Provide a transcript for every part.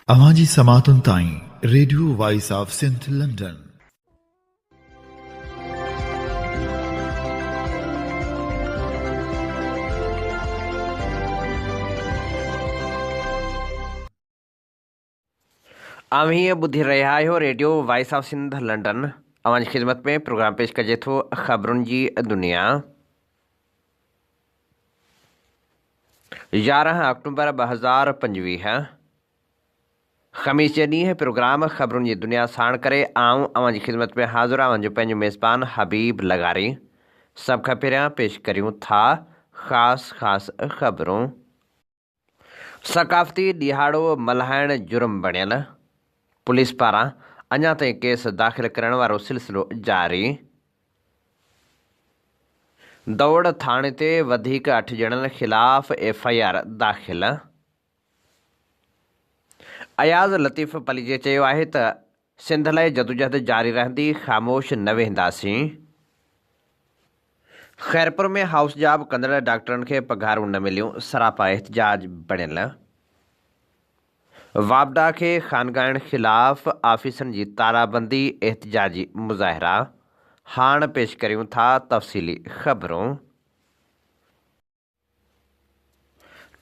अवांजी समातुन ताईं radio voice of Sindh London. आम ही ॿुधी रहिया आहियो radio voice of Sindh London. अवांजी ख़िदमत में प्रोग्राम पेश कजे थो ख़बरुनि जी दुनिया। 11 अक्टूबर 2025 ख़मीस जे ॾींहुं प्रोग्राम ख़बरुनि जी दुनिया साण करे आऊं अवांजी ख़िदमत में हाज़िर आहियां जो पंहिंजो मेज़बान हबीब लगारी। सभ खां पहिरियां पेश करियूं था ख़ासि ख़बरूं। सक़ाफ़ती ॾिहाड़ो मल्हाइण जुर्म बणियल, पुलिस पारां अञा ताईं केस दाख़िल करण वारो सिलसिलो जारी। दौड़ थाणे ते वधीक 8 ॼणनि ख़िलाफ़ FIR दाख़िल। अयाज़ लतीफ़ पलीजे चयो आहे त सिंध लाइ जदोजहद जारी रहंदी, ख़ामोश न वेंदासीं। ख़ैरपुर में हाउस जॉब कंदड़ डॉक्टरनि खे पघारूं न मिलियूं, सरापा एहतजाज बणियल। वापडा खे ख़ानगाहनि ख़िलाफ़ ऑफिसनि जी तालाबंदी, एहतजाजी मुज़ाहिरा। हाणे पेश करियूं था तफ़सीली ख़बरूं।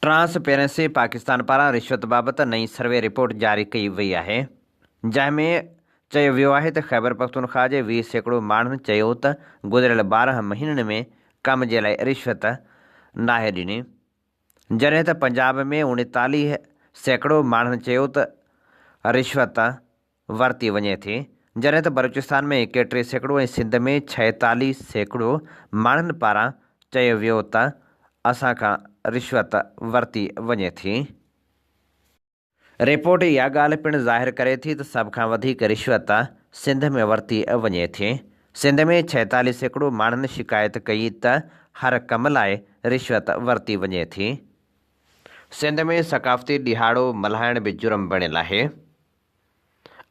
ट्रांसपेरेंसी पाकिस्तान पारां रिश्वत बाबति नई सर्वे रिपोर्ट जारी कई वई आहे, जंहिंमें चयो वियो आहे त ख़ैबर पख्तूनख्वा जे 20% माण्हुनि चयो त गुज़िरियल 12 महीननि में कम जे लाइ रिश्वत नाहे ॾिनी, जॾहिं त पंजाब में 39% माण्हुनि चयो त रिश्वत वरिती वञे थी, जॾहिं त बलूचिस्तान में 31% ऐं सिंध में 46% माण्हुनि पारां चयो वियो त असां खां रिश्वत वरिती वञे थी। रिपोर्ट इहा ॻाल्हि पिणु ज़ाहिर करे थी त सभ खां वधीक रिश्वत सिंध में वरिती वञे थी। सिंध में 46% माण्हुनि शिकायत कई त हर कम लाइ रिश्वत वरिती वञे थी। सिंध में सक़ाफ़ती ॾिहाड़ो मल्हाइण बि जुर्म बणियल आहे।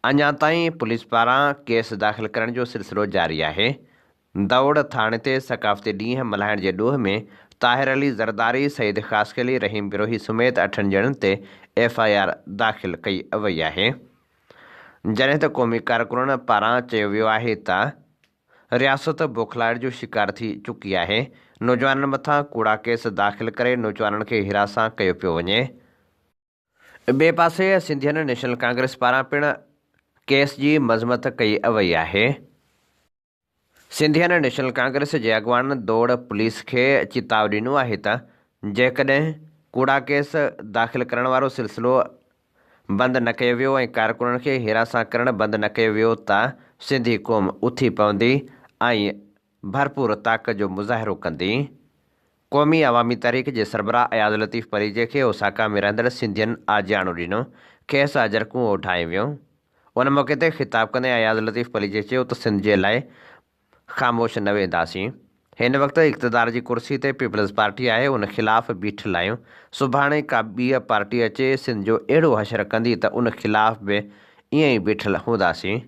अञा ताईं पुलिस पारां केस दाख़िल करण जो सिलसिलो जारी आहे। दौड़ थाणे ते सक़ाफ़ती ॾींहुं मल्हाइण जे ॾोह में ताहिर अली ज़रदारी, सईद ख़ासकली, रहीम बिरोही समेत 8 ॼणनि ते FIR दाख़िल कई वई आहे, जॾहिं त क़ौमी कारकुननि पारां चयो वियो आहे त रियासत बौखलाइण जो शिकार थी चुकी आहे। नौजवाननि मथां कूड़ा केस दाख़िल करे नौजवाननि खे हिरासां कयो पियो वञे। ॿिए पासे सिंधियन नेशनल कांग्रेस पारां पिणु केस जी मज़मत कई वई आहे। सिंधियन नेशनल कांग्रेस जे अॻवान दौड़ पुलिस खे चिताव ॾिनो आहे त जेकॾहिं कूड़ा केस दाख़िल करण वारो सिलसिलो बंदि न कयो वियो ऐं कारकुननि खे हिरासां करणु बंदि न कयो वियो त सिंधी क़ौम उथी पवंदी ऐं भरपूर ताक़त जो मुज़ाहिरो कंदी। क़ौमी अवामी तहरीक जे सरबराह अयाज़ लतीफ़ परीजे खे ओसाका में रहंदड़ सिंधियन आजियाणो ॾिनो, खेसि अजरकूं ठाहे वियो। उन मौक़े ते ख़िताब कंदे अयाज़ लतीफ़ परीजे चयो त सिंध जे लाइ ख़ामोश न वेंदासीं। हिन वक़्तु इक़्तिदार जी कुर्सी ते पीपल्स पार्टी आहे, उन ख़िलाफ़ बीठल आहियूं। सुभाणे का ॿी पार्टी अचे सिंध जो अहिड़ो हशर कंदी त उन ख़िलाफ़ बि ईअं ई बीठल हूंदासीं।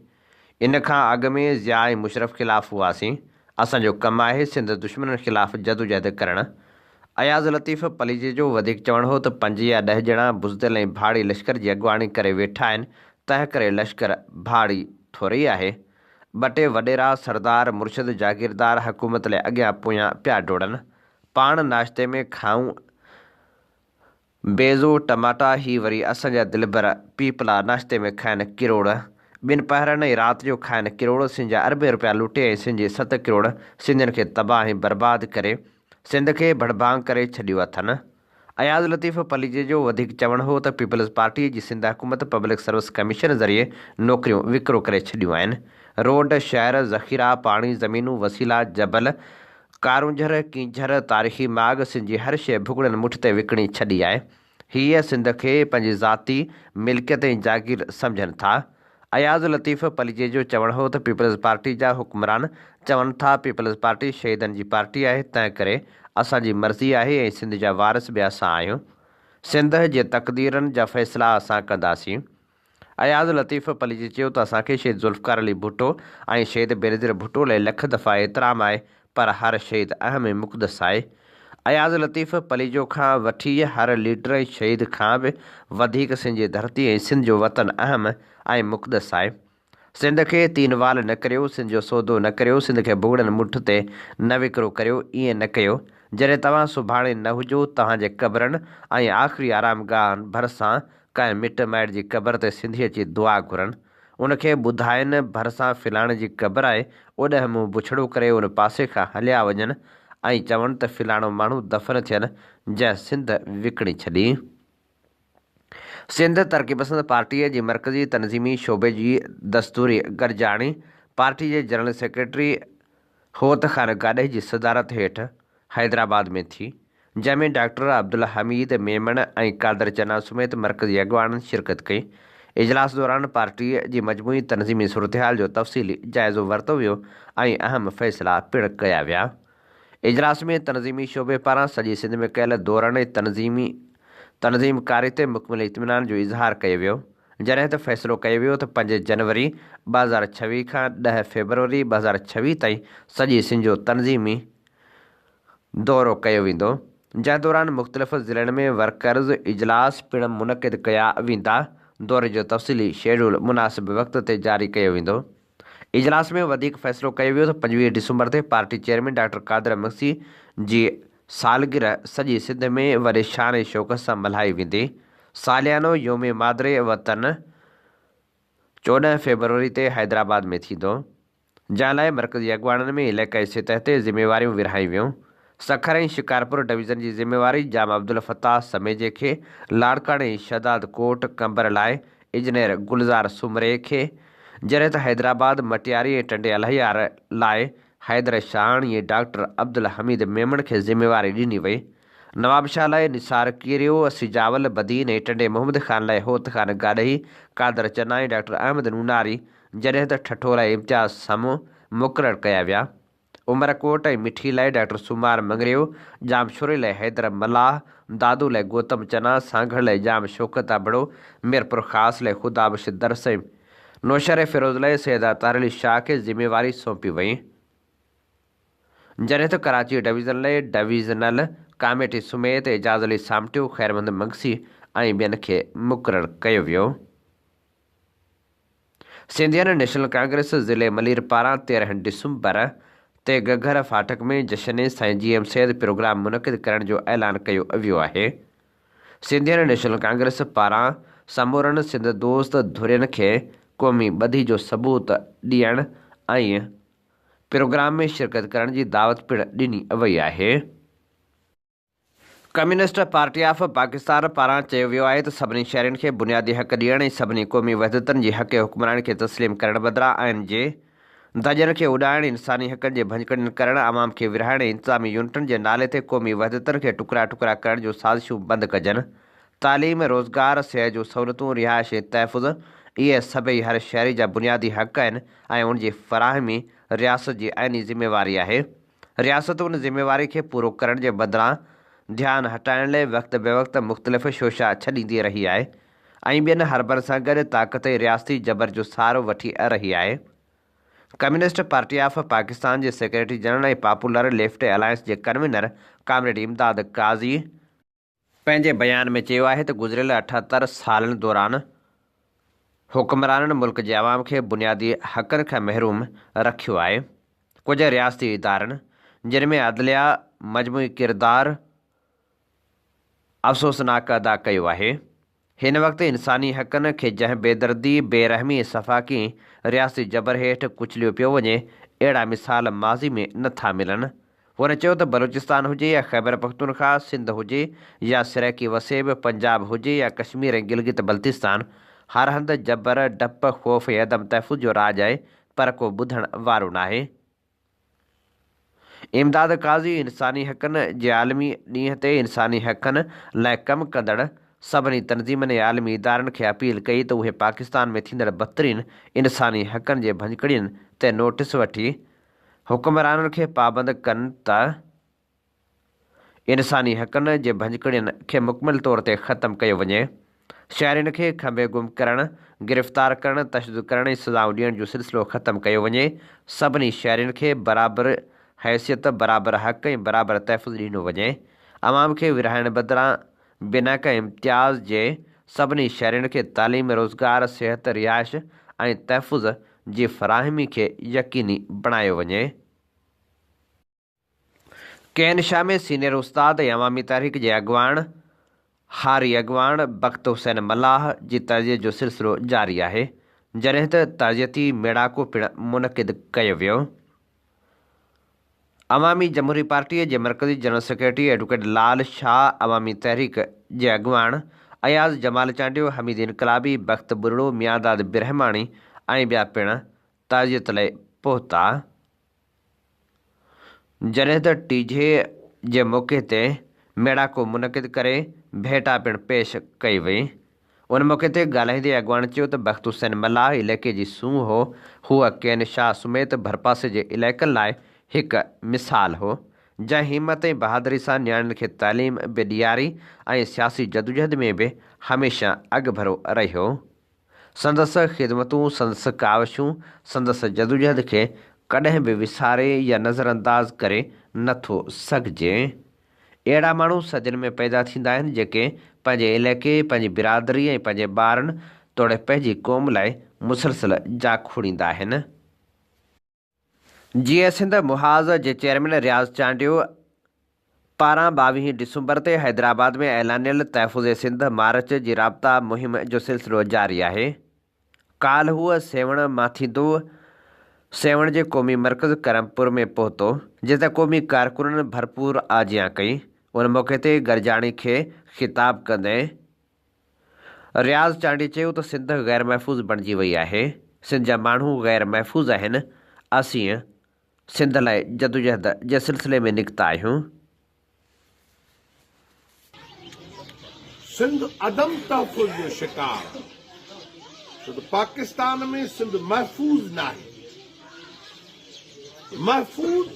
इन खां अॻु में ज़िया ऐं मुशरफ ख़िलाफ़ हुआसीं। असांजो कमु आहे सिंध दुश्मननि ख़िलाफ़ जदोजहद करणु। अयाज़ लतीफ़ पलीजे जो वधीक चवणु हो त 5 या 10 ॼणा बुज़दिल ऐं भाड़ी लश्कर जी अॻुवाणी करे वेठा आहिनि, तंहिं करे लश्कर भाड़ी थोरी आहे। 2 टे वॾेरा सरदार मुर्शिद जागीरदार हुकूमत लाइ अॻियां पोयां पिया डोड़नि। पाण नाश्ते में खाऊं बेज़ो टमाटा, ही वरी असांजा दिलबर पीपला नाश्ते में खाइनि किरोड़, 2 पहरनि ऐं राति जो खाइनि किरोड़। सिंध जा अरबे रुपया लुटे ऐं सिंध जे 7 किरोड़ सिंधियुनि खे तबाह ऐं बर्बाद करे सिंध खे भड़भांग करे छॾियो अथनि। अयाज़ लतीफ़ पलीजे जो वधीक चवणु हो त पीपल्स पार्टी जी सिंध हुकूमत पब्लिक सर्विस कमीशन ज़रिए नौकरियूं विकिरो करे छॾियूं आहिनि। रोड, शहर, ज़ख़ीरा, पाणी, ज़मीनूं, वसीला, जबल, कारूंझर, कींझर, तारीख़ी माग, सिंध जी हर शइ भुॻड़नि मुठ ते विकिणी छॾी आहे। हीअ सिंध खे पंहिंजी ज़ाती मिल्कियत ऐं जागीर सम्झनि था। अयाज़ लतीफ़ पलीजे जो चवणु हो त पीपल्स पार्टी जा हुक्मरान चवनि था पीपल्स पार्टी शहीदनि जी पार्टी आहे, तंहिं करे असांजी मर्ज़ी आहे ऐं सिंध जा वारिस बि असां आहियूं। सिंध जे तक़दीरनि जा फ़ैसिला असां कंदासीं। अयाज़ लतीफ़ पलीजे चयो त असांखे शहीद ज़ुल्फ़िकार अली भुट्टो ऐं शहीद बेनज़ीर भुट्टो लाइ लख दफ़ा एतिराम आहे, पर हर शहीद अहम ऐं मुक़दस आहे। अयाज़ लतीफ़ पलीजो खां वठी हर लीडर शहीद खां बि वधीक सिंध जी धरती ऐं सिंध जो वतन अहम ऐं मुक़दस आहे। सिंध खे तीन वाल न करियो, सिंध जो सौदो न करियो, सिंध खे भुॻड़नि मुठ ते न विकिरो करियो। ईअं न कयो। जॾहिं तव्हां सुभाणे न हुजो, तव्हांजे क़बरनि ऐं आख़िरी आरामगाहनि भरिसां कंहिं मिट माइट जी क़बर ते सिंधी अची दुआ घुरनि। उनखे ॿुधाइनि भरिसां फिलाणे जी क़बर आहे, ओॾह मुंहुं बुछड़ो करे उन पासे खां हलिया वञनि ऐं चवनि त फिलाणो माण्हू दफ़न थियनि जंहिं सिंध विकिणी छॾी। सिंध तरक़ी पसंद पार्टीअ जी मरकज़ी तनज़ीमी शोबे जी दस्तूरी गॾिजाणी पार्टी जे जनरल सेक्रेटरी होत ख़ान गाॾे जी सदारत हेठि हैदराबाद में थी, जंहिंमें डॉक्टर अब्दुल हमीद मेमण ऐं कादर चना समेत मरकज़ी अॻवाननि शिरकत कई। इजलास दौरान पार्टीअ जी मजमूई तनज़ीमी सूरतहाल जो तफ़सीली जाइज़ो वरितो वियो ऐं अहम फ़ैसिला पिणु कया विया। इजलास में तनज़ीमी शोबे पारां सॼी सिंध में कयल दौरान तनज़ीमकारी ते मुकमिल इत्मीनान जो इज़हार कयो वियो, जॾहिं त फ़ैसिलो कयो वियो त 5 जनवरी 2026 खां 10 फेबरवरी 2026 ताईं सॼी सिंध जो तनज़ीमी दौरो कयो वेंदो, जंहिं दौरान मुख़्तलिफ़ ज़िलनि में वर्कर्स इजलास पिणु मुनक़िद कया वेंदा। दौरे जो तफ़सीली शेड्यूल मुनासिब वक़्त ते जारी कयो वेंदो। इजलास में वधीक फ़ैसिलो कयो वियो त 25 डिसंबर ते party chairman doctor Qadir Magsi जी सालगिरह सॼी सिंध में वॾे शान शौक़त सां मल्हाई वेंदी। सालियानो योम मादरे वतन 14 फेबरवरी ते हैदराबाद में थींदो, जंहिं लाइ मरकज़ी अॻवाननि में इलाइक़ाई सतह ते ज़िम्मेवारियूं विरहाई वियूं। सखर ऐं शिकारपुर डिवीज़न जी ज़िम्मेवारी जाम अब्दुल फ़ताह समेजे खे, लाड़काणे ऐं शहदाद कोट कंबर लाइ इंजीनियर गुलज़ार सुमरे खे, जॾहिं त हैदराबाद मटियारी ऐं टंडे अलहियार लाइ हैदर शाहाणी ऐं डॉक्टर अब्दुल हमीद मेमण खे ज़िम्मेवारी ॾिनी वई। नवाब शाह लाइ निसार किरियो, सिजावल बदीन ऐं टंडे मोहम्मद ख़ान लाइ होत ख़ान गाॾही, कादर चना ऐं डॉक्टर अहमद नूनारी, जॾहिं त ठठो लाइ इम्तियाज़ समूह मुक़ररु कया विया। उमरकोट ऐं मिठी लाइ डॉक्टर सुमार मंगरियो, जामशोरे लाइ हैदर मलाह, दादू लाइ गौतम चना, सांघड़ लाइ जाम शौकत आबड़ो, मीरपुर ख़ास लाइ ख़ुदा बशीर दरस ऐं नौशर फिरोज़ लाइ सैयद अतार अली शाह खे ज़िम्मेवारी सौंपी वई, जॾहिं त कराची डिवीज़न लाइ डिवीज़नल कमेटी समेत एजाज़ अली सामटियो, ख़ैरमंद मंगसी ऐं ॿियनि खे मुक़ररु कयो वियो। सिंधियन नेशनल कांग्रेस ज़िले मलीर पारां 13 डिसंबर ते घग्घर फाटक में जश्न साईं GM सैद प्रोग्राम मुनक़िद करण जो ऐलान कयो वियो आहे। सिंधियन नेशनल कांग्रेस पारां समूरनि सिंध दोस्त धुरियुनि खे क़ौमी ॿधी जो सबूत ॾियण ऐं प्रोग्राम में शिरकत करण जी दावत पिणु ॾिनी वई आहे। कम्युनिस्ट पार्टी ऑफ पाकिस्तान पारां चयो वियो आहे त सभिनी शहरनि खे बुनियादी हक़ ॾियण ऐं सभिनी क़ौमी वहदतनि जी हक़ हुक्मरान खे तस्लीम करण बदिरां आइन जे धजनि खे उॾाइण, इंसानी हक़नि जे भञकड़ियुनि करण, आवाम खे विरहाइण ऐं इंतज़ामी यूनिटनि जे नाले ते क़ौमी वहदतनि खे टुकड़ा टुकड़ा करण जूं साज़िशूं बंदि कजनि। तालीम, रोज़गार, सिहत जूं सहूलियतूं, रिहाइश ऐं तहफ़ुज़, इहे सभई हर शहरी जा बुनियादी हक़ आहिनि ऐं उनजी फ़राहमी रियासत जी आइनी ज़िम्मेवारी आहे। रियासत उन ज़िम्मेवारी खे पूरो करण जे बदिरां ध्यानु हटाइण लाइ वक़्त बेवक़्त मुख़्तलिफ़ शोशा छॾींदी रही आहे ऐं ॿियनि हरबनि सां गॾु ताक़त ऐं रियासती जबर जो सहारो वठी रही आहे। Communist party of Pakistan J secretary general ऐं पॉपुलर लेफ्ट अलायंस जे कन्वीनर कामरेड इमदाद काज़ी पंहिंजे बयान में चयो आहे त गुज़िरियल 78 सालनि दौरान हुक्मराननि मुल्क जे अवाम खे बुनियादी हक़नि खां महरूम रखियो आहे। कुझु रियासती इदारनि, जिन में अदलिया मजमूई किरदारु अफ़सोसनाक अदा कयो आहे, हिन वक़्तु इंसानी हक़नि खे जंहिं बेदर्दी, बेरहमी ऐं सफ़ाकी रियासती जबर हेठि कुचलियो पियो वञे, अहिड़ा मिसाल माज़ी में नथा मिलनि। हुन चयो त बलूचिस्तान हुजे या ख़ैबर पख्तूनख्वा, सिंध हुजे या सिरैकी वसेब, पंजाब हुजे या कश्मीर ऐं गिलगित बल्तिस्तान, हर हंधि जबर, डप, ख़ौफ़ ऐं अदम तहफ़ुज़ जो राज आहे, पर को ॿुधण वारो नाहे। इमदाद काज़ी इंसानी हक़नि जे आलमी ॾींहं ते इंसानी हक़नि लाइ कमु कंदड़ सभिनी तनज़ीमनि ऐं आलमी इदारनि खे अपील कई त उहे पाकिस्तान में थींदड़ बदतरीन इंसानी हक़नि जे भञकड़ियुनि ते नोटिस वठी हुक्मराननि खे पाबंद कनि त इंसानी हक़नि जे भञकड़ियुनि खे मुकमल तौर ते ख़तमु कयो वञे। शहरियुनि खे खंबे गुम करणु, गिरफ़्तार करणु, तशदुद करण ऐं सज़ाऊं ॾियण जो सिलसिलो ख़तमु कयो वञे। सभिनी शहरियुनि खे बराबरि हैसियत, बराबरि हक़ ऐं बराबरि तहफ़ुज़ ॾिनो वञे। आवाम खे विरहाइण बदिरां बिना कंहिं इम्तियाज़ जे सभिनी शहरियुनि खे तालीम, रोज़गार, सिहत, रिहाइश ऐं तहफ़ुज़ जी फ़राहमी खे यकीनी बणायो वञे। केनशा में सीनियर उस्ताद ऐं अवामी तहरीक जे अॻवान हारी अॻवान बख़्त हुसैन मल्लाह जी तर्जीह जो सिलसिलो जारी आहे, जॾहिं त तर्जीहती मेड़ाको पिणु मुनक़िद कयो वियो। अवामी जमहूरी पार्टीअ जे मरकज़ी general secretary advocate Lal Shah, अवामी तहरीक जे अॻवान अयाज़ जमाल चांडियो, हमीद इनकलाबी, बख़्त बुरड़ो, मियांदाद बिरहमानी ऐं ॿिया पिणु तर्जीहत लाइ पहुता, जॾहिं त टीझे जे मौक़े ते मेड़ाको मुनक़िद करे भेटा पिणु पेश कई वई। उन मौक़े ते ॻाल्हाईंदे अॻवान चयो त बख़्त हुसैन मल्लाह इलाइक़े जी सूंह हो। हूअ केनशाह समेत भरपासे जे इलाइक़नि लाइ हिकु मिसाल हो, जंहिं हिमत ऐं बहादुरी सां नियाणियुनि खे तालीम, बेॾियारी ऐं सियासी जदोजहद में बि हमेशह अॻभरो रहियो। संदसि ख़िदमतूं, संदसि कावशूं, संदसि जदोजहद खे कॾहिं बि विसारे या नज़रअंदाज़ करे नथो सघिजे। अहिड़ा माण्हू सदियुनि में पैदा थींदा आहिनि जेके पंहिंजे इलाइक़े, पंहिंजी बिरादरी ऐं पंहिंजे ॿारनि तोड़े पंहिंजी क़ौम लाइ मुसलसल जाग खोड़ींदा आहिनि। जीअं सिंध मुहाज़ जे चेयरमैन रियाज़ चांडियो पारां 22 डिसंबर ते हैदराबाद में ऐलानियल तहफ़ुज़ सिंध मार्च जी राब्ता मुहिम जो सिलसिलो जारी आहे। काल्ह हूअ सेवण मां थींदो सेवण जे क़ौमी मर्कज़ करमपुर में पहुतो, जिते क़ौमी कारकुननि भरपूर आजियां कई। उन मौक़े ते गरजाणी खे ख़िताब कंदे रियाज़ चांडी चयो त सिंध ग़ैर महफ़ूज़ बणिजी वई आहे। सिंध जा माण्हू ग़ैर महफ़ूज़ आहिनि। असीं सिंध लाइ जदोजहद जे सिलसिले में निकिता आहियूं। सिंध अदम तहफ़ुज़ जो शिकार, छो त पाकिस्तान में सिंध महफ़ूज़ न आहे। महफ़ूज़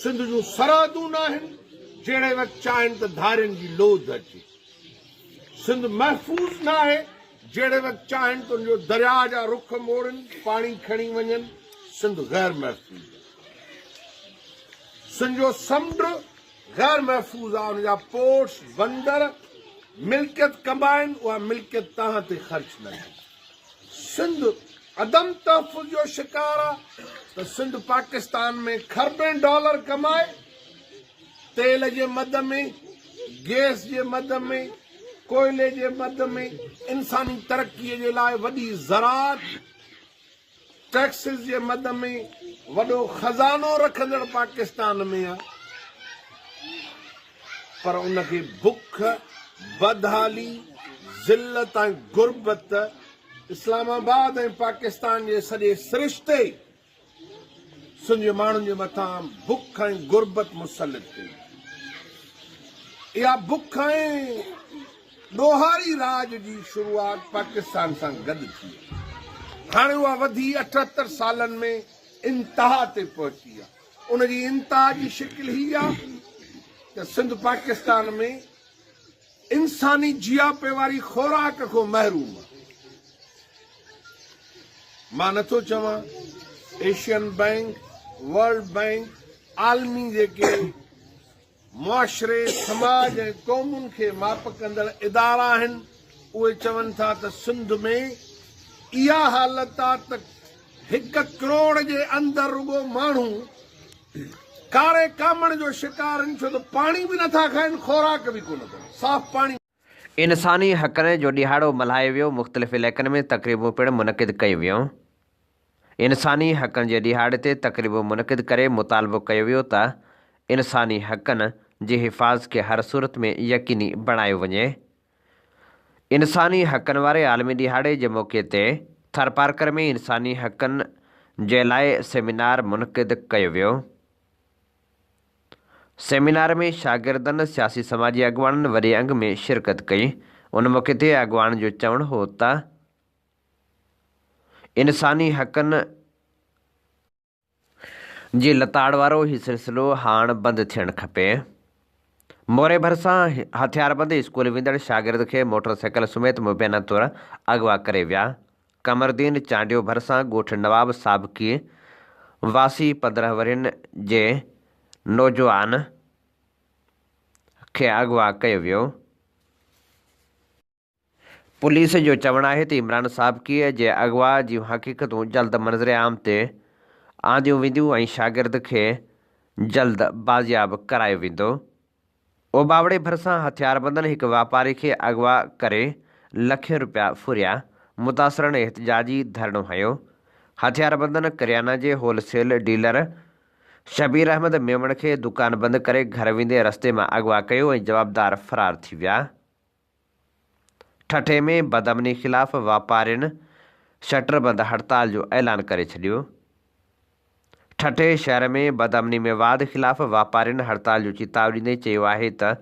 सिंध जूं सरहदूं न आहिनि, जहिड़े वक़्तु चाहिनि त धारियुनि जी लोध अचे। सिंध महफ़ूज़ न आहे, जहिड़े वक़्तु चाहिनि त उनजो दरिया जा रुख मोड़नि, पाणी खणी वञनि। सिंध ग़ैर महफ़ूज़, सिंध जो समुंड ग़ैर महफ़ूज़ आहे। उनजा पोर्ट्स, बंदर मिल्कियत कमाइनि, उहा मिल्कियत तव्हां ते ख़र्च न आहे। सिंध अदम तहफ़ुज़ जो शिकार आहे त सिंध पाकिस्तान में खरबें डॉलर कमाए, तेल जे मद में, गैस जे मद में, कोयले जे मद में, इंसानी तरक़ीअ जे लाइ वॾी ज़राअत, टैक्सिस जे मद में वॾो खज़ानो रखंदड़ पाकिस्तान में आहे। पर उनखे बुख, बदहाली, ज़िल्लत ऐं गुरबत इस्लामाबाद ऐं पाकिस्तान जे सॼे सिरिश्ते सिंध जे माण्हुनि जे मथां बुख ऐं गुरबत मुसलित कई। इहा बुख ऐं ॾोहारी राज जी शुरूआत पाकिस्तान सां गॾु थी। हाणे उहा वधी 78 सालनि में इंतहा ते पहुची आहे। उनजी इंतहा जी शिकिल हीअ आहे त सिंध पाकिस्तान में इंसानी जियापे वारी खुराक खां महरूम आहे। मां नथो चवां एशियन बैंक, वर्ल्ड बैंक, आलमी जेके मुआशरे, समाज ऐं क़ौमुनि खे माप कंदड़ इदारा आहिनि, उहे चवनि था त सिंध में इहा हालत आहे त 1 करोड़ जे अंदरि रुगो माण्हू कारे कामण जो शिकार आहिनि, छो त पाणी बि नथा खाइनि, खुराक बि कोन अथनि, साफ़ पाणी। इंसानी हक़नि जो ॾिहाड़ो मल्हायो वियो। मुख़्तलिफ़ इलाइक़नि में तक़रीबूं पिणु मुनक़िद कयूं वियूं। इंसानी हक़नि जे ॾिहाड़े ते तक़रीबूं मुनक़िद करे मुतालबो कयो वियो त इंसानी हक़नि जी हिफ़ाज़त खे हर सूरत में यकीनी बणायो वञे। इंसानी हक़नि वारे आलमी ॾिहाड़े जे मौक़े ते थरपारकर में इंसानी हक़नि जे लाइ सेमिनार मुनक़िद कयो वियो। सेमिनार में शागिर्दनि सियासी समाजी अॻवाननि वॾे अंग में शिरकत कई। उन मौक़े ते अॻवान जो चवणु हो त इंसानी हक़नि जी लताड़ वारो ही सिलसिलो हाणे बंदि थियणु खपे। मोरे भरिसां हथियारबंद स्कूल वेंदड़ शागिर्द खे मोटरसाइकिल समेत मुबैना तौरु अगवा करे विया। कमरदीन चांडियो भरिसां ॻोठ नवाब साबिक़ी वासी 15 वरियनि जे नौजवान खे अगवा कयो वियो। पुलिस जो चवणु आहे त इमरान साबिक़ीअ जे अगवा जूं हक़ीक़तूं जल्द मंज़र आम ते आंदियूं वेंदियूं ऐं शागिर्द खे जल्द बाज़ियाब करायो वेंदो। ओबावड़े भरिसां हथियारबंदनि हिकु वापारी खे अगवा करे लखें रुपया फुरिया। मुतासिरनि एहतजाजी धरणो हयो। हथियारबंदनि करियाना जे होलसेल डीलर शबीर अहमद मेमण खे दुकान बंदि करे घर वेंदे रस्ते मां अगवा कयो ऐं जवाबदार फ़रार थी विया। ठठे में बदअमनी ख़िलाफ़ वापारियुनि शटरबंद हड़ताल जो ऐलान करे छॾियो। ठठे शहर में बदअमनी में वाद ख़िलाफ़ वापारियुनि हड़ताल जो चेतावनी ॾींदे चयो आहे त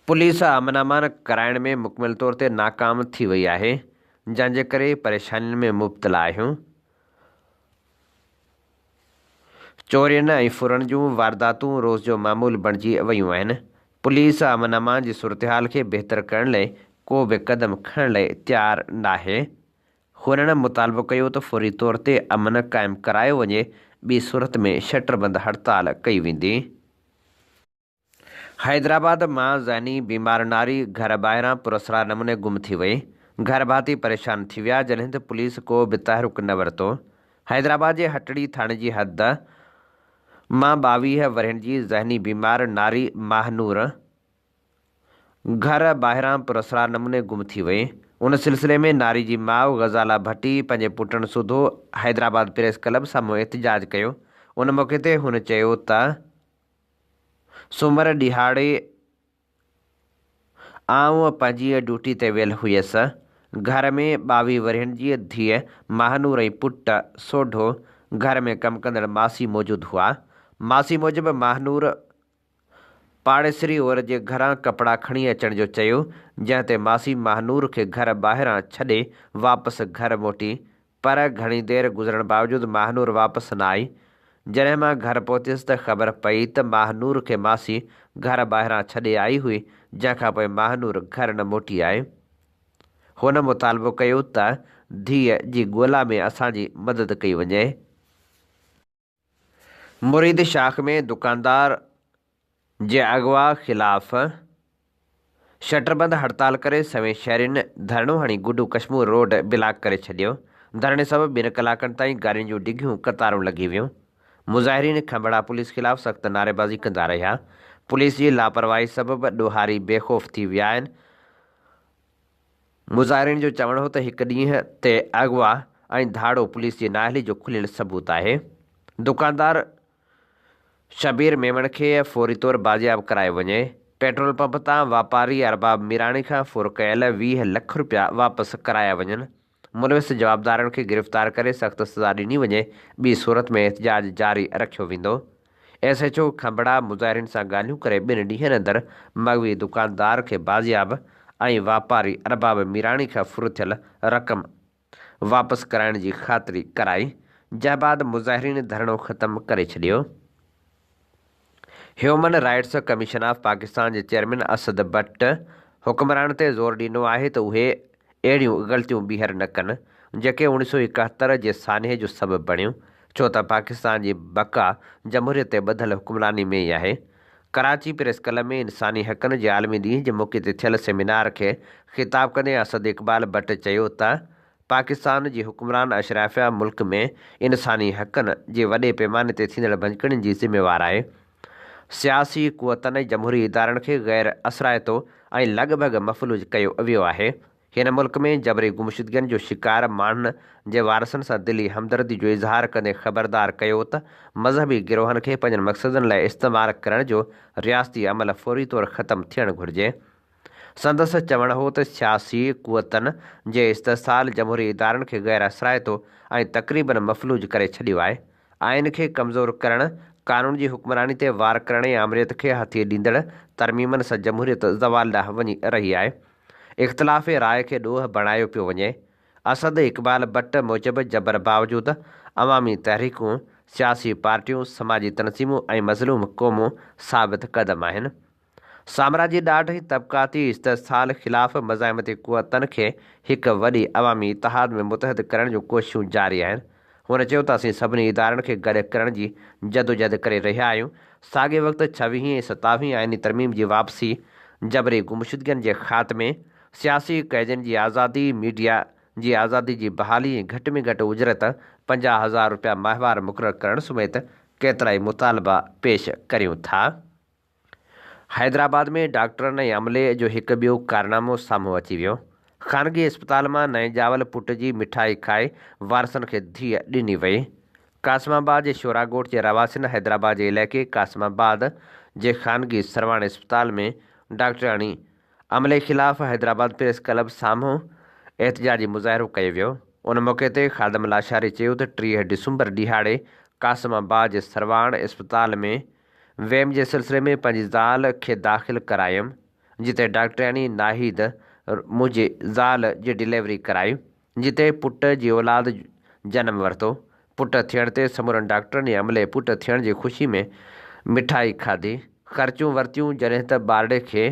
पुलिस अमन अमान कराइण में मुकमिल तौर ते नाकाम थी वई आहे, जंहिंजे करे परेशानियुनि में मुब्तला आहियूं। चोरियुनि ऐं फुरनि जूं वारदातूं रोज़ जो मामूल बणिजी वयूं आहिनि। पुलिस अमन अमान जी सूरतहाल खे बहितर करण लाइ को बि क़दम खणण लाइ तयारु नाहे। हुननि मुतालबो कयो त फौरी तौर ते अमन क़ाइमु करायो वञे, ॿी सूरत में शटरबंद हड़ताल कई वेंदी। हैदराबाद मां ज़हनी बीमार नारी घर ॿाहिरां पुरअसरार नमूने गुम थी वई। घर भाती परेशान थी विया जॾहिं त पुलिस को बि तहरुक न वरितो। हैदराबाद जे हटड़ी थाणे जी हद मां 22 वरहनि जी ज़हनी बीमार नारी महानूर घर ॿाहिरां पुरअसरार नमूने गुम थी वई। उन सिलसिले में नारी जी माउ ग़ज़ाला भट्टी पंहिंजे पुटनि सूधो हैदराबाद प्रेस क्लब साम्हूं एहतजाज कयो। उन मौक़े ते हुन चयो त सूमर ॾिहाड़े आउं पंहिंजी ड्यूटी ते वियल हुयसि। घर में 22 वरहनि जी धीअ महानूर ऐं पुट सोढो घर में कमु कंदड़ मासी मौजूदु हुआ। मासी मूजिबि महानूर पाड़ेसरी ओर जे घरां कपिड़ा खणी अचण जो चयो, जंहिं ते मासी महानूर खे घर ॿाहिरां छॾे वापसि घर मोटी, पर घणी देरि गुज़रण बावजूदि महानूर वापसि न आई। जॾहिं मां घर पहुतसि त ख़बर पई त महानूर खे मासी घर ॿाहिरां छॾे आई हुई, जंहिंखां पोइ महानूर घर न मोटी आहे। हुन मुतालबो कयो त धीअ जी ॻोल्हा में असांजी मदद कई वञे। मुरीद शाख में दुकानदार जे अगवा ख़िलाफ़ शटरबंद हड़ताल करे सवें शहरियुनि धरणो हणी गुडू कश्मीर रोड ब्लॉक करे छॾियो। धरणे सबबि 2 कलाकनि ताईं गाॾियुनि जूं डिघियूं कतारूं लॻी वियूं। मुज़ाहिरीन खंभड़ा पुलिस ख़िलाफ़ सख़्तु नारेबाज़ी कंदा रहिया। पुलिस जी लापरवाही सबबि ॾोहारी बेख़ौफ़ थी विया आहिनि। मुज़ाहिरीन जो चवणु हो त हिकु ॾींहं ते अगवा ऐं धाड़ो पुलिस जी नाअहली जो खुलियल सबूत आहे। दुकानदार शबीर मेमण खे फौरी तौर बाज़ियाब करायो वञे। पेट्रोल पंप तां वापारी अरबाब मीराणी खां फुर कयल 20 लख रुपया वापसि कराया वञनि। मुलविस जवाबदारनि खे गिरफ़्तार करे सख़्तु सज़ा ॾिनी वञे, ॿी सूरत में एहतजाज जारी रखियो वेंदो। SHO खंभड़ा मुज़ाहिरीन सां ॻाल्हियूं करे 2 ॾींहनि अंदरि मग़वी दुकानदार खे बाज़ियाब ऐं वापारी अरबाब मीराणी खां फुर थियल रक़म वापसि कराइण जी ख़ातिरी कराई, जंहिं बाद मुज़ाहिरीन धरणो ख़तमु करे छॾियो। Human rights commission of Pakistan J chairman Asad Bhatt हुक्मरान ते ज़ोर ॾिनो आहे त उहे अहिड़ियूं ग़लतियूं ॿीहर न कनि जेके 1971 जे सान्हे जो सबबु बणियूं, छो त पाकिस्तान जी बका जमहूरियत ते ॿधल हुक्मरानी में ई आहे। कराची प्रेस क्लब में इंसानी हक़नि जे आलमी ॾींहं जे मौक़े ते थियल सेमिनार खे ख़िताब कंदे असद इक़बाल भट्ट चयो त पाकिस्तान जी हुक्मरान अशराफिया मुल्क में इंसानी हक़नि जे वॾे पैमाने ते थींदड़ भञकड़ियुनि जी ज़िम्मेवार आहे। सियासी क़ुवतनि जमहूरी इदारनि खे गैर असराइतो ऐं लॻभॻि मफ़लूज कयो वियो आहे। हिन मुल्क में जबरी गुमशुदगियुनि जो शिकार माण्हुनि जे वारसनि सां दिली हमदर्दी जो इज़हार कंदे ख़बरदार कयो त मज़हबी गिरोहनि खे पंहिंजनि मक़सदनि लाइ इस्तेमालु करण जो रियासती अमल फौरी तौरु ख़तमु थियणु घुरिजे। संदसि चवणु हो त सियासी क़ुवतनि जे इस्तेसाल जमहूरी इदारनि खे गैर असराइतो ऐं तक़रीबन मफ़लूज करे छॾियो आहे। आइन खे कमज़ोर करणु, कानून जी हुक्मरानी ते वार करण ऐं आमरीत खे हथी ॾींदड़ तरमीमनि सां जमहूरियत ज़वाल ॾांहुं वञी रही आहे। इख़्तिलाफ़ राय खे ॾोह बणायो पियो वञे। असद इक़बाल भट्ट मूजिबि जबर बावजूदि अवामी तहरीकूं, सियासी पार्टियूं, समाजी तनज़ीमूं ऐं मज़लूम क़ौमूं साबित क़दम आहिनि। साम्राजी ॾाढ ऐं तबक़ाती इस्तेसाल ख़िलाफ़ मज़ाहिमती क़ुवतनि खे हिकु वॾी अवामी इतिहाद में मुतहद करण जूं कोशिशूं जारी आहिनि। हुन चयो त असीं सभिनी इदारनि खे गॾु करण जी जदोजहद करे रहिया आहियूं साॻे वक़्तु 26 ऐं 27 आइनी तरमीम जी वापसी, जबरी गुमशुदगियुनि जे ख़ात्मे, सियासी क़ैदियुनि जी आज़ादी, मीडिया जी आज़ादी जी बहाली ऐं घटि में घटि उजरत 50,000 रुपया माहिवार मुक़ररु करण समेत केतिरा ई मुतालबा पेश करियूं था। हैदराबाद में डॉक्टरनि ऐं अमले जो हिकु ॿियो कारनामो साम्हूं अची वियो। ख़ानगी अस्पताल मां नएं ॼावल पुट जी मिठाई खाए वारसनि खे धीअ ॾिनी वई। कासिमाबाद जे शोरा ॻोठ जे रवासिन हैदराबाद जे इलाइक़े कासिमाबाद जे ख़ानगी सरवाणी अस्पताल में डॉक्टराणी अमले ख़िलाफ़ हैदराबाद प्रेस क्लब साम्हूं एहतजाजी मुज़ाहिरो कयो वियो। उन मौक़े ते ख़ादम लाशारी चयो त 30 डिसंबर ॾिहाड़े कासिमाबाद जे सरवाण अस्पताल में वहम जे सिलसिले में पंहिंजी ज़ाल खे दाख़िल करायमि, जिते डॉक्टराणी नाहिद मुंहिंजी ज़ाल जी डिलीवरी कराई, जिते पुट जी औलाद जनम वरितो। पुट थियण ते समूरनि डॉक्टरनि अमले पुट थियण जी ख़ुशी में मिठाई खाधी, ख़र्चूं वरितियूं, जॾहिं त ॿारड़े खे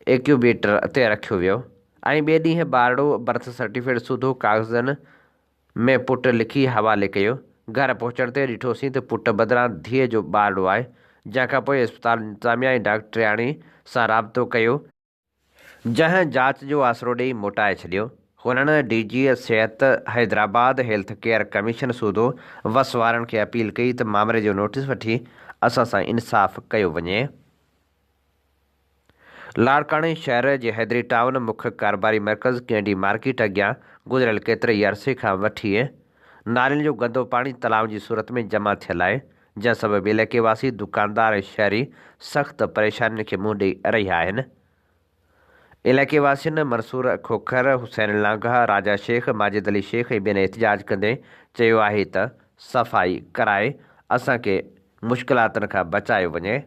एक्यूबेटर ते रखियो वियो ऐं ॿिए ॾींहुं ॿारड़ो बर्थ सर्टिफिकेट सूधो कागज़नि में पुट लिखी हवाले कयो। घर पहुचण ते ॾिठोसीं त पुट बदिरां धीअ जो ॿारड़ो आहे। जंहिंखां पोइ अस्पताल इंतिज़ामिया ऐं डॉक्टराणी सां राबितो कयो, जंहिं जांच जो आसरो ॾेई मोटाए छॾियो। हुननि DG सिहत हैदराबाद हेल्थ केयर कमीशन सूधो वस वारनि खे अपील कई त मामले जो नोटिस वठी असां सां इंसाफ़ कयो वञे। लाड़काणे शहर जे हैदरी टाउन मुख्य कारोबारी मर्कज़ कैंडी मार्केट अॻियां गुज़िरियल केतिरे ई अरसे खां वठी नालियुनि जो गंदो पाणी तलाउ जी सूरत में जमा थियल आहे, जंहिं सबबि इलाइक़े वासी, दुकानदार ऐं शहरी सख़्तु परेशानियुनि खे मुंहुं ॾेई रहिया आहिनि। इलाइक़े वासियुनि मंसूर खोखर, हुसैन लांघा, राजा शेख, माजिद अली शेख ऐं ॿियनि एहतजाज कंदे चयो आहे त सफ़ाई कराए असांखे मुश्किलातुनि खां बचायो वञे।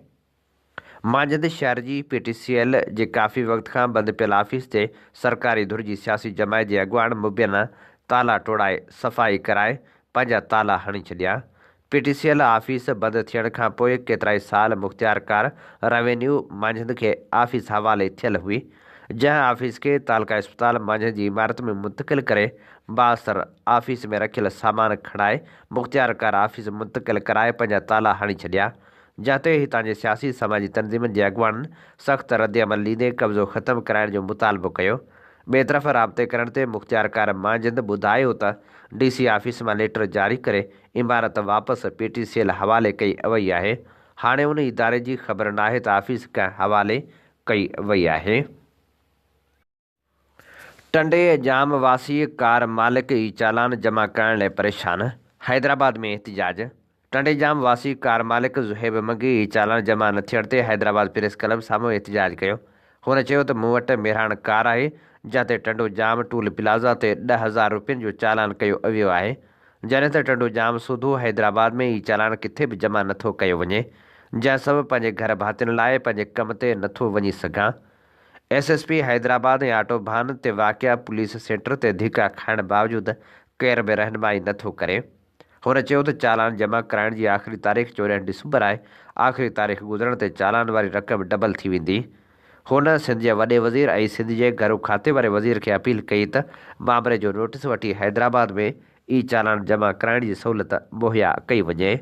माजिद शहर जी PTCL जे काफ़ी वक़्त खां बंदि पियल ऑफिस ते सरकारी धुर जी सियासी जमायत जे अॻुवान मुबियना ताला तोड़ाए सफ़ाई कराए पंहिंजा ताला हणी छॾिया। PTCL ऑफिस बंदि थियण खां पोइ केतिरा ई साल मुख़्तियारकार रेवेन्यू मांझंद खे ऑफिस हवाले थियल हुई, जंहिं ऑफिस खे तालका अस्पताल मांझंद जी इमारत में मुंतक़िल करे बासर ऑफिस में रखियल सामान खणाए मुख़्तियारकार ऑफिस मुंतक़िल कराए पंहिंजा ताला हणी छॾिया, जंहिं ते हितां जे सियासी समाजी तंज़ीमुनि जे अॻुवाननि सख़्तु रद्द अमल ॾींदे कब्ज़ो ख़तमु कराइण जो मुतालबो कयो। ॿिए तरफ़ राब्ते करण ते मुख़्तियारकार मांझंद ॿुधायो त DC ऑफिस मां लेटर जारी करे इमारत वापसि PTCL हवाले कई वई आहे। हाणे उन इदारे जी ख़बर नाहे त ऑफिस कंहिं हवाले कई वई आहे। टंडे जाम वासी कार मालिक ई चालान जमा करण लाइ परेशान, हैदराबाद में एहतजाज। टंडे जाम वासी कार मालिक ज़ुहैब मंगी ई चालान जमा न थियण ते हैदराबाद प्रेस क्लब साम्हूं एहतजाज कयो। हुन चयो त मूं वटि मेहरान कार आहे, जंहिं ते टंडो जाम टूल प्लाज़ा ते 10,000 रुपयनि जो चालान कयो वियो आहे, जॾहिं त टंडो जाम सूधो हैदराबाद में ई चालान किथे बि जमा नथो कयो वञे, जंहिं सबबि पंहिंजे घर भातियुनि लाइ पंहिंजे कम ते नथो वञी सघां। SSP हैदराबाद ऐं ऑटो भान ते वाक़िया पुलिस सेंटर ते धिका खाइण बावजूदि केर बि रहनुमाई नथो करे। हुन चयो त चालान जमा कराइण जी आख़िरी तारीख़ 14 डिसंबर आहे। आख़िरी तारीख़ गुज़रण ते चालान वारी रक़म डबल थी वेंदी। हुन सिंध जे वॾे वज़ीर ऐं सिंध जे घरू खाते वारे वज़ीर खे अपील कई त मामले जो नोटिस वठी हैदराबाद में ई चालान जमा कराइण जी सहूलियत मुहैया कई वञे।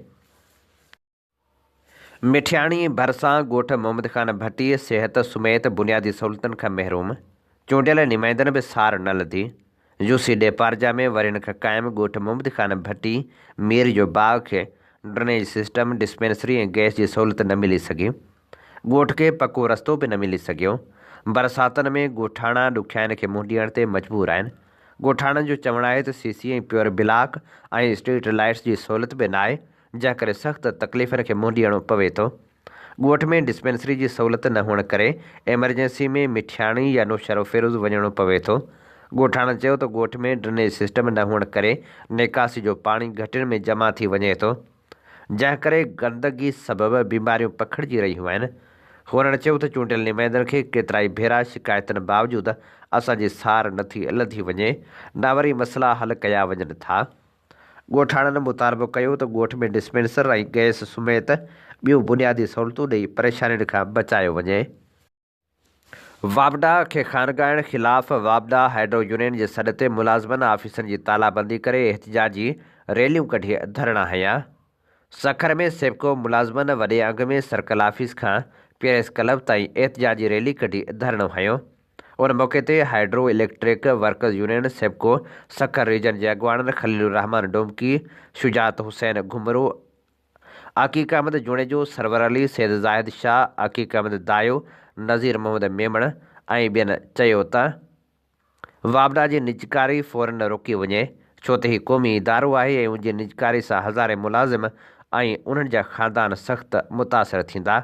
मिठियाणी भरिसां ॻोठ मोहम्मद ख़ान भट्टी सिहत समेत बुनियादी सहूलियतुनि खां महरूम, चूंडियल नुमाइंदनि बि सार न लधी। UC डेपारजा में वरियण खां क़ाइमु ॻोठ मोहम्मद ख़ान भट्टी मीर जो बाग खे ड्रेनेज सिस्टम, डिस्पेंसरी ऐं गैस जी सहूलियत न मिली सघी। ॻोठ खे पको रस्तो बि न मिली सघियो। बरसातुनि में ॻोठाणा ॾुखियाईनि खे मुंहुं ॾियण ते मजबूर आहिनि। ॻोठाणनि जो चवणु आहे त CC ऐं प्योर ब्लॉक ऐं स्ट्रीट लाइट्स जी सहूलियत बि न आहे, जंहिं करे सख़्तु तकलीफ़ुनि खे मुंहुं ॾियणो पवे थो। ॻोठ में डिस्पेंसरी जी सहूलियत न हुअण करे एमरजेंसी में मिठियाणी या नौशरो फेरोज़ वञणो पवे थो। ॻोठाणनि चयो त ॻोठ में ड्रेनेज सिस्टम न हुअण करे निकासी जो पाणी घटियुनि में जमा थी वञे थो, जंहिं करे गंदगी सबबि बीमारियूं पखिड़िजी रहियूं आहिनि। हुननि चयो त चूंडियल नुमाइंदनि खे केतिरा ई भेरा शिकायतुनि बावजूदि असांजी सार नथी लधी वञे, न वरी मसइला हल कया वञनि था। ॻोठाणनि मुतालबो कयो त ॻोठ में डिस्पेंसर ऐं गैस समेत ॿियूं बुनियादी सहूलियतूं ॾेई परेशानियुनि खां बचायो वञे। वापडा खे ख़ानगाहनि ख़िलाफ़ वापडा हाइड्रो यूनियन जे सॾ ते मुलाज़िमनि ऑफिसनि जी तालाबंदी करे एहतजाजी रैलियूं कढी धरणा हया। सखर में सेबको मुलाज़मन वॾे अघ में सर्कल ऑफिस खां प्रेस क्लब ताईं एहतजाजी रैली कढी धरणो हयो। उन मौके ते hydro electric workers union SEPCO Sukkur region जे अॻवान खलीलुर रहमान डोमकी, शुजात हुसैन घुमरो, आकीक अहमद जुणेजो, सरवर अली, सैद ज़ाहिद शाह, आकीक अहमद दायो, नज़ीर मोहम्मद मेमण ऐं ॿियनि चयो त वाबडा जी निजकारी फ़ौरन रोकी वञे, छो त हीउ क़ौमी इदारो आहे ऐं उनजी निजकारी सां हज़ारे मुलाज़िम ऐं उन्हनि जा ख़ानदान सख़्तु मुतासिर थींदा।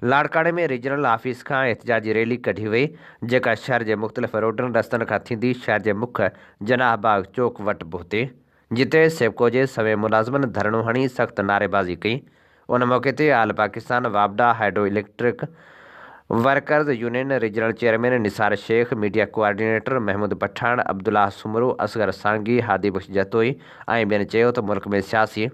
लाड़काणे में रीजनल ऑफिस खां एहतजाजी रैली कढी वई, जेका शहर जे मुख़्तलिफ़ रोडनि रस्तनि खां थींदी शहर जे मुख्य जनाहबाग चौक वटि पहुती, जिते सेबको जे सवे मुलाज़िमनि धरणो हणी सख़्तु नारेबाज़ी कई। उन मौके ते आल पाकिस्तान वाबडा hydro electric workers union regional chairman Nisar Shaikh, media coordinator Mahmood Pathan, Abdullah Soomro, Asghar Sangi, Hadi बख्श जतोई ऐं ॿियनि चयो त मुल्क में सियासी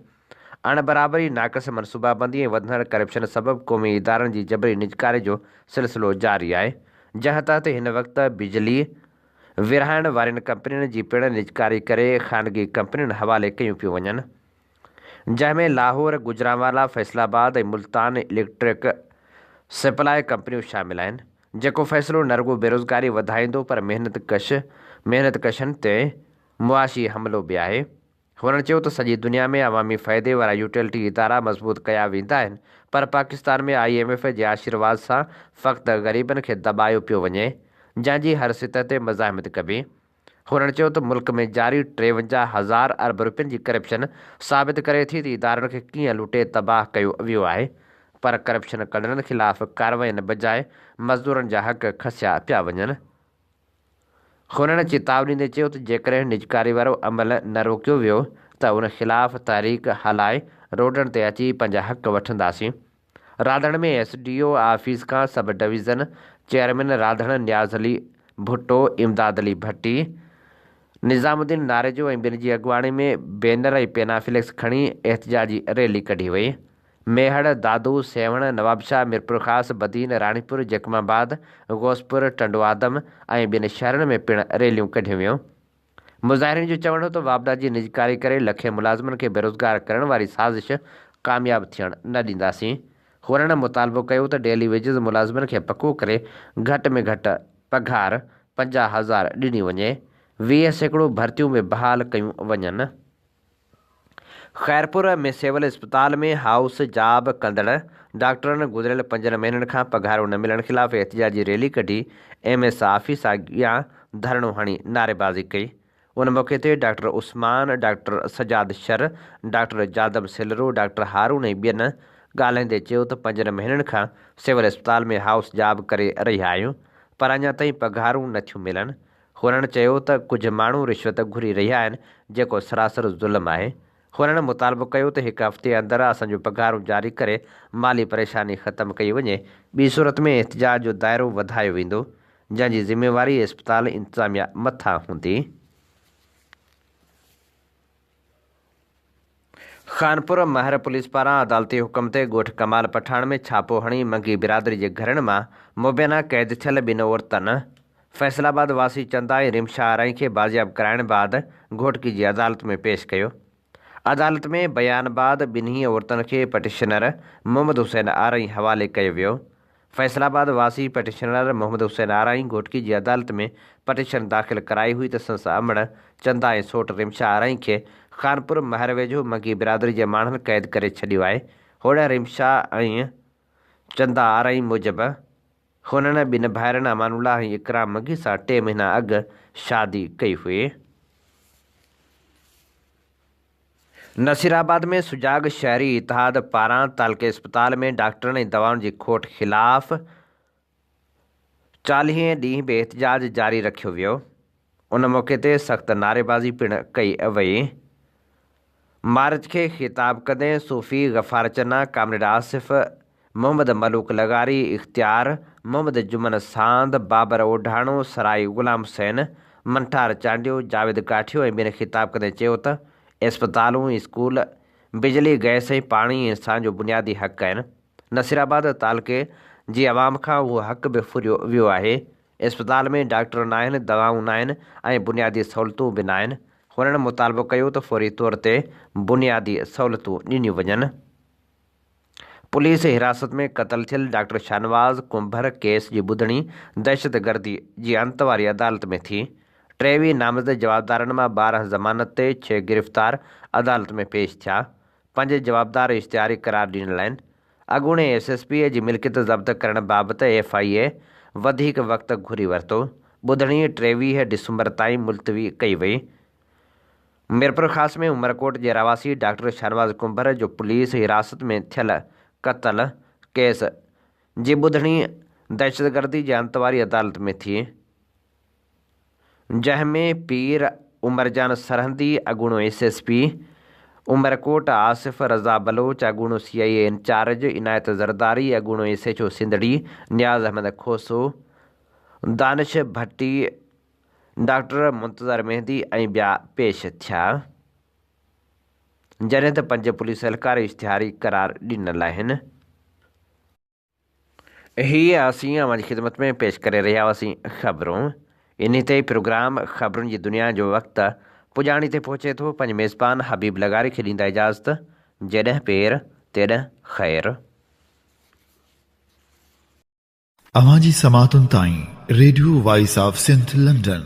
अणबराबरी, नाक़स मनसूबाबंदी ऐं वधंदड़ करप्शन सबबि क़ौमी इदारनि जी जबरी निजकारी जो सिलसिलो जारी आहे, जंहिं तहत हिन वक़्तु बिजली विरहाइण वारियुनि कंपनियुनि जी पिणु निजकारी करे ख़ानगी कंपनियुनि हवाले कयूं पियूं वञनि, जंहिंमें लाहौर, गुजरांवाला, फैसलाबाद ऐं मुल्तान इलेक्ट्रिक सप्लाई कंपनियूं शामिल आहिनि, जेको फ़ैसिलो न रुॻो बेरोज़गारी वधाईंदो पर मेहनतकशनि ते मुआशी हमिलो बि आहे। हुननि चयो त सॼी दुनिया में अवामी फ़ाइदे वारा यूटिलिटी इदारा मज़बूत कया वेंदा आहिनि, पर पाकिस्तान में IMF जे आशीर्वाद सां फ़क़्ति ग़रीबनि खे दॿायो पियो वञे, जंहिंजी हर सतह ते मज़ाहिमत कबी। हुननि चयो त मुल्क में जारी 53,000 अरब रुपयनि जी करप्शन साबित करे थी त इदारनि खे कीअं लूटे तबाह कयो वियो आहे, पर करप्शन कंदड़नि ख़िलाफ़ कार्रवाईनि बजाए मज़दूरनि जा हक़ खसिया पिया वञनि। हुननि चेतावनी ॾींदे चयो त जेकॾहिं निजकारी वारो अमल न रोकियो वियो त उन ख़िलाफ़ तहरीक हलाए रोडनि ते अची पंहिंजा हक़ वठंदासीं। राधण में SDO ऑफिस खां sub division chairman Radhan Niaz Ali Bhutto, Imdad Ali भट्टी, निज़ामुद्दीन नारेजो ऐं ॿियनि जी अॻुवाणी में बैनर ऐं पेनाफ्लेक्स खणी एहतजाजी रैली कढी वई। मेहड़, दादू, सेवण, नवाबशाह, मिरपुर ख़ास, बदीन, रानीपुर, जकमाबाद, गौसपुर, टंडो आदम ऐं ॿियनि शहरनि में पिणु रैलियूं कढियूं वियूं। मुज़ाहिरीन जो चवणु हो त वाबडा जी निजकारी करे लखे मुलाज़िमनि खे बेरोज़गार करण वारी साज़िश कामयाबु थियणु न ॾींदासीं। हुननि मुतालबो कयो त डेली वेजिस मुलाज़िमनि खे पको करे घटि में घटि पघार 50,000 ॾिनी वञे, 20% भर्तियूं में बहाल कयूं वञनि। खैरपुर में सिविल अस्पताल में हाउस जॉब कंदड़ डॉक्टरनि गुज़िरियल 5 महीननि खां पघारूं न मिलण ख़िलाफ़ एहतजाजी रैली कढी MS ऑफिस अॻियां धरणो हणी नारेबाज़ी कई। उन मौके ते doctor Usman, doctor Sajjad Shar, doctor Jadam Silro, doctor Haroon ऐं ॿियनि ॻाल्हाईंदे चयो त 5 महीननि खां सिविल अस्पताल में हाउस जॉब करे रहिया आहियूं, पर अञा ताईं पघारूं नथियूं मिलनि। हुननि चयो त कुझु माण्हू रिश्वत घुरी रहिया आहिनि, जेको सरासर ज़ुल्म आहे। हुननि मुतालबो कयो त 1 हफ़्ते अंदरि असांजूं पघारूं जारी करे माली परेशानी ख़तमु कई वञे, ॿी सूरत में एहतजाज जो दाइरो वधायो वेंदो, जंहिंजी ज़िम्मेवारी अस्पताल इंतिज़ामिया मथां हूंदी। खानपुर महर पुलिस पारां अदालती हुकम ते ॻोठ कमाल पठाण में छापो हणी मंगी बिरादरी जे घरनि मां मुबैना क़ैद थियल 2 औरतनि फैसलाबाद वासी चंदा ऐं रिमशाह आराई खे बाज़ियाब कराइण बाद घोटकी जी अदालत में पेश कयो। अदालत में बयान बाद ॿिन्ही औरतुनि खे पटिशनर मोहम्मद हुसैन आराई हवाले कयो वियो। फैसलाबाद वासी पटिशनर मोहम्मद हुसैन आराई घोटकी जी अदालत में पटिशन दाख़िल कराई हुई त संस अमड़ चंदा ऐं सोट रिमशाह आराई खे खानपुर महर वेझो मंगी बिरादरी जे माण्हुनि क़ैद करे छॾियो आहे। होड़ रिमशाह ऐं चंदा आराई मूजिबि हुननि 2 भाइरनि अमानुल्लाह ऐं इकराम मंगी सां 3 महीना अॻु शादी कई हुई। नसीराबाद में सुजाग शहरी इतिहाद पारां तालके अस्पताल में डॉक्टरनि ऐं दवाउनि जी खोट ख़िलाफ़ 40 ॾींहं बि एहतजाज जारी रखियो वियो। उन मौके ते सख़्तु नारेबाज़ी पिणु कई वई। मार्च खे ख़िताब कंदे सूफ़ी गफ़ार चन्ना, कामरेड आसिफ़, मोहम्मद मलूक लगारी, इख़्तियार, मोहम्मद जुमन सांद, बाबर ओढाणो, सराई ग़ुलाम हुसैन, मंठार चांडियो, जावेद काठियो ऐं ॿियनि ख़िताब कंदे चयो त अस्पतालूं, स्कूल, बिजली, गैस ऐं पाणी इंसान जो बुनियादी हक़ आहिनि। नसीराबाद तालके जी आवाम खां उहो हक़ बि फुरियो वियो आहे। अस्पताल में डॉक्टर न आहिनि, दवाऊं न आहिनि ऐं बुनियादी सहूलियतूं बि न आहिनि। हुननि मुतालबो कयो त फ़ौरी तौर ते बुनियादी सहूलियतूं ॾिनियूं वञनि। पुलिस हिरासत में क़त्ल थियल डॉक्टर शाहनवाज़ कुंभर केस जी ॿुधणी दहशतगर्दी जी अंत वारी अदालत में थी। 23 नामज़द जवाबदारनि मां 12 ज़मानत ते 6 गिरफ़्तार अदालत में पेश थिया। 5 जवाबदार इश्तिहारी करार ॾिनल आहिनि। अॻूणे SSP जी मिल्कियत ज़ब्त करण बाबति FIA वधीक वक़्तु घुरी वरितो। ॿुधणी 23 डिसंबर ताईं मुलतवी कई वई। मीरपुर ख़ास में उमरकोट जे रवासी डॉक्टर शाहनवाज़ कुंभर जो पुलिस हिरासत में थियल क़त्ल केस जी ॿुधणी दहशतगर्दी जे अंत वारी अदालत में थी, जंहिंमें पीर उमरजान सरहंदी, अॻूणो SSP उमरकोट आसिफ़ रज़ा बलोच, अॻूणो CIA इंचार्ज इनायत ज़रदारी, अॻूणो SHO सिंधड़ी नियाज़ अहमद खोसो, दानिश भट्टी, डॉक्टर मुंतज़र मेहदी ऐं ॿिया पेश थिया, जॾहिं त 5 पुलिस एहलकार इश्तिहारी करार ॾिनल आहिनि। हीअ असीं अवां जी ख़िदमत में पेश करे रहिया हुआसीं ख़बरूं। इन ते प्रोग्राम ख़बरुनि जी दुनिया जो वक़्तु पुॼाणी ते पहुचे थो। पंहिंजे मेज़बान हबीब लगारी खे ॾींदा इजाज़त। जॾहिं पेर तेॾहिं ख़ैर। अवां जी समातुनि ताईं radio voice of Sindh London